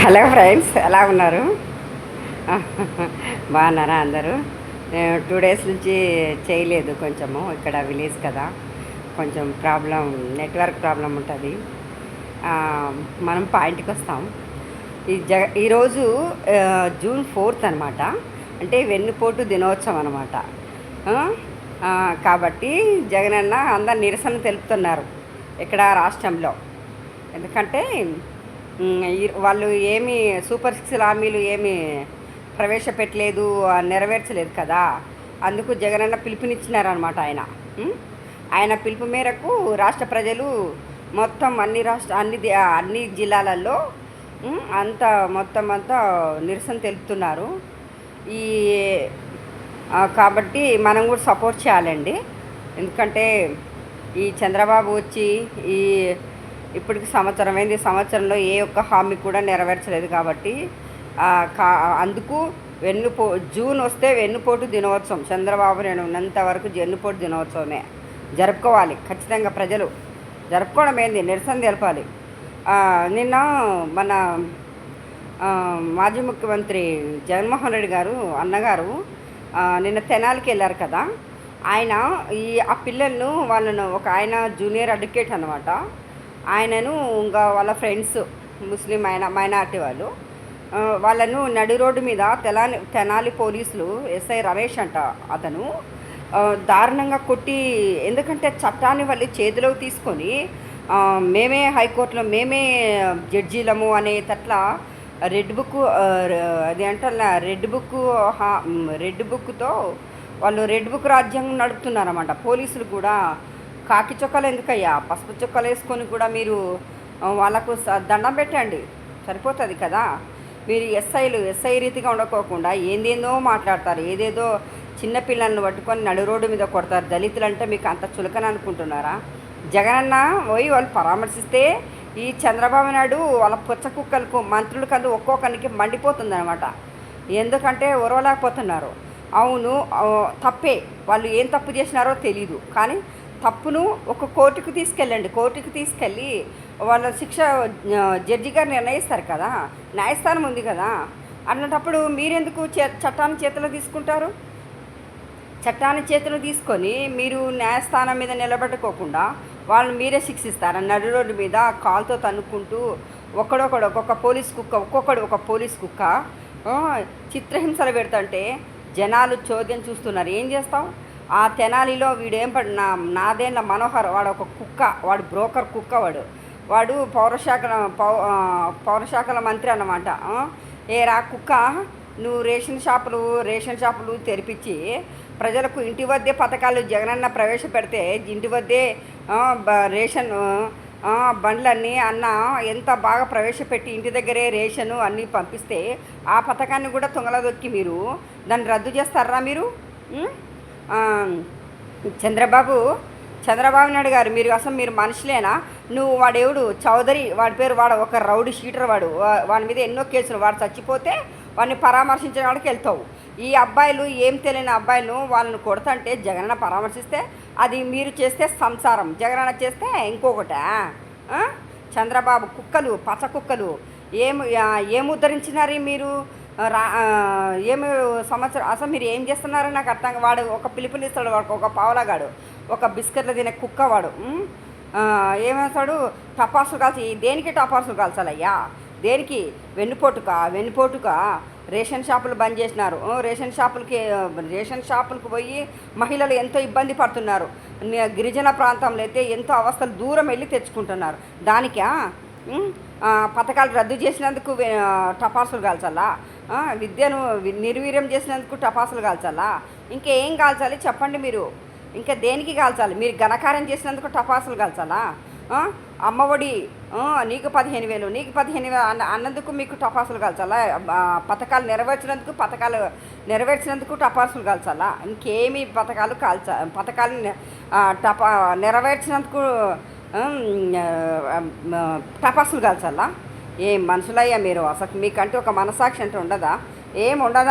Hello friends, ఎలా ఉన్నారు? బాగున్నారా అందరూ? నేను 2 డేస్ నుంచి చేయలేదు. కొంచెము ఇక్కడ విలేజ్ కదా, కొంచెం ప్రాబ్లం, నెట్వర్క్ ప్రాబ్లం ఉంటుంది. మనం పాయింట్కి వస్తాం. ఈరోజు జూన్ 4th అనమాట. అంటే వెన్నుపోటు దినోత్సవం అనమాట. కాబట్టి జగనన్న అందరు నిరసన తెలుపుతున్నారు ఇక్కడ రాష్ట్రంలో. ఎందుకంటే వాళ్ళు ఏమి సూపర్ 6 హామీలు ఏమి ప్రవేశపెట్టలేదు, నెరవేర్చలేదు కదా. అందుకు జగనన్న పిలుపునిచ్చినారనమాట. ఆయన పిలుపు మేరకు రాష్ట్ర ప్రజలు మొత్తం అన్ని జిల్లాలలో మొత్తం అంతా నిరసన తెలుపుతున్నారు. ఈ కాబట్టి మనం కూడా సపోర్ట్ చేయాలండి. ఎందుకంటే ఈ చంద్రబాబు వచ్చి ఇప్పటికి సంవత్సరంలో ఏ ఒక్క హామీ కూడా నెరవేర్చలేదు. కాబట్టి అందుకు జూన్ వస్తే వెన్నుపోటు దినోత్సవం, చంద్రబాబు నేను ఉన్నంత వరకు వెన్నుపోటు దినోత్సవమే జరుపుకోవాలి. ఖచ్చితంగా ప్రజలు జరుపుకోవడం ఏంది, నిరసన తెలపాలి. నిన్న మన మాజీ ముఖ్యమంత్రి జగన్మోహన్ రెడ్డి గారు అన్నగారు నిన్న తెనాలికి వెళ్ళారు కదా. ఆయన ఆ పిల్లలను వాళ్ళను ఆయన జూనియర్ అడ్వకేట్ అనమాట. ఆయనను ఇంకా వాళ్ళ ఫ్రెండ్స్ ముస్లిం మైనార్టీ వాళ్ళను నడి రోడ్డు మీద తెనాలి పోలీసులు ఎస్ఐ రమేష్ అంట అతను దారుణంగా కొట్టి, ఎందుకంటే చట్టాన్ని వాళ్ళు చేతిలోకి తీసుకొని మేమే హైకోర్టులో మేమే జడ్జీలము అనేటట్ల రెడ్ బుక్తో వాళ్ళు రెడ్ బుక్ రాజ్యాంగం నడుపుతున్నారన్నమాట. పోలీసులు కూడా కాకి చొక్కాలు ఎందుకయ్యా, పసుపు చొక్కాలు వేసుకొని కూడా మీరు వాళ్ళకు దండం పెట్టండి, సరిపోతుంది కదా. మీరు ఎస్ఐ రీతిగా ఉండకోకుండా ఏందేందో మాట్లాడతారు, ఏదేదో చిన్నపిల్లలను పట్టుకొని నడు రోడ్డు మీద కొడతారు. దళితులు అంటే మీకు అంత చులకన అనుకుంటున్నారా? జగనన్న పోయి వాళ్ళు పరామర్శిస్తే ఈ చంద్రబాబు నాయుడు వాళ్ళ పుచ్చ కుక్కలకు మంత్రులకందు ఒక్కొక్కరికి మండిపోతుంది అనమాట. ఎందుకంటే ఉరవలేకపోతున్నారు. అవును, తప్పే, వాళ్ళు ఏం తప్పు చేసినారో తెలీదు, కానీ తప్పును ఒక కోర్టుకు తీసుకెళ్ళి వాళ్ళ శిక్ష జడ్జి గారు నిర్ణయిస్తారు కదా, న్యాయస్థానం ఉంది కదా. అన్నప్పుడు మీరెందుకు చట్టాన్ని చేతిలో తీసుకుంటారు? చట్టాన్ని చేతిలో తీసుకొని మీరు న్యాయస్థానం మీద నిలబెట్టుకోకుండా వాళ్ళని మీరే శిక్షిస్తారు. నడి రోడ్డు మీద కాలుతో తన్నుకుంటూ ఒక్కొక్క పోలీస్ కుక్క చిత్రహింసలు పెడుతుంటే జనాలు చోద్యం చూస్తున్నారు. ఏం చేస్తాం? ఆ తెనాలిలో వీడేం నాదేళ్ళ మనోహర్, వాడు ఒక కుక్క, వాడు బ్రోకర్ కుక్క, వాడు పౌరశాఖల మంత్రి అన్నమాట. ఏరా కుక్క, నువ్వు రేషన్ షాపులు తెరిపించి ప్రజలకు ఇంటి వద్దే పథకాలు జగనన్న ప్రవేశపెడితే ఇంటి వద్దే రేషన్ బండ్లన్నీ ఎంత బాగా ప్రవేశపెట్టి ఇంటి దగ్గరే రేషను అన్నీ పంపిస్తే ఆ పథకాన్ని కూడా తుంగలదొక్కి మీరు దాన్ని రద్దు చేస్తారా? మీరు చంద్రబాబు నాయుడు గారు, మీరు మనుషులేనా? నువ్వు వాడెవడు చౌదరి, వాడి పేరు, ఒక రౌడీ షీటర్, వాడి మీద ఎన్నో కేసులు, వాడు చచ్చిపోతే వాడిని పరామర్శించడానికి వెళ్తావు. ఈ అబ్బాయిలు ఏం తెలియని అబ్బాయిలు వాళ్ళని కొడుతుంటే జగనన్న పరామర్శిస్తే అది మీరు చేస్తే సంసారం, జగనన్న చేస్తే ఇంకొకట. చంద్రబాబు కుక్కలు, పచ్చ కుక్కలు ఏం ఉద్ధరించినారు మీరు? ఏమి సంవత్సరం అసలు మీరు ఏం చేస్తున్నారో నాకు అర్థం. వాడు ఒక పిలుపునిస్తాడు, వాడు ఒక పావలగాడు, ఒక బిస్కెట్లు తినే కుక్క, వాడు ఏమేస్తాడు? టపాసులు కాల్చి, దేనికి టపాసులు కాల్చాలయ్యా? దేనికి? వెన్నుపోటుక రేషన్ షాపులు బంద్ చేసినారు. రేషన్ షాపులకు పోయి మహిళలు ఎంతో ఇబ్బంది పడుతున్నారు. గిరిజన ప్రాంతంలో అయితే ఎంతో అవస్థలు దూరం వెళ్ళి తెచ్చుకుంటున్నారు. దానికా పథకాలు రద్దు చేసినందుకు టపాసులు కాల్చాలా? విద్యను నిర్వీర్యం చేసినందుకు టపాసులు కాల్చాలా? ఇంకేం కాల్చాలి చెప్పండి మీరు? ఇంకా దేనికి కాల్చాలి? మీరు ఘనకార్యం చేసినందుకు టపాసులు కాల్చాలా? అమ్మఒడి నీకు 15,000 అన్నందుకు మీకు టపాసులు కాల్చాలా? పథకాలు నెరవేర్చినందుకు టపాసులు కాల్చాలా? ఇంకేమి పథకాలు నెరవేర్చినందుకు టపాసులు కాల్చాలా? ఏం మనుషులయ్యా మీరు? అసలు మీకంటూ ఒక మనసాక్షి అంటే ఉండదా? ఏం ఉండదా?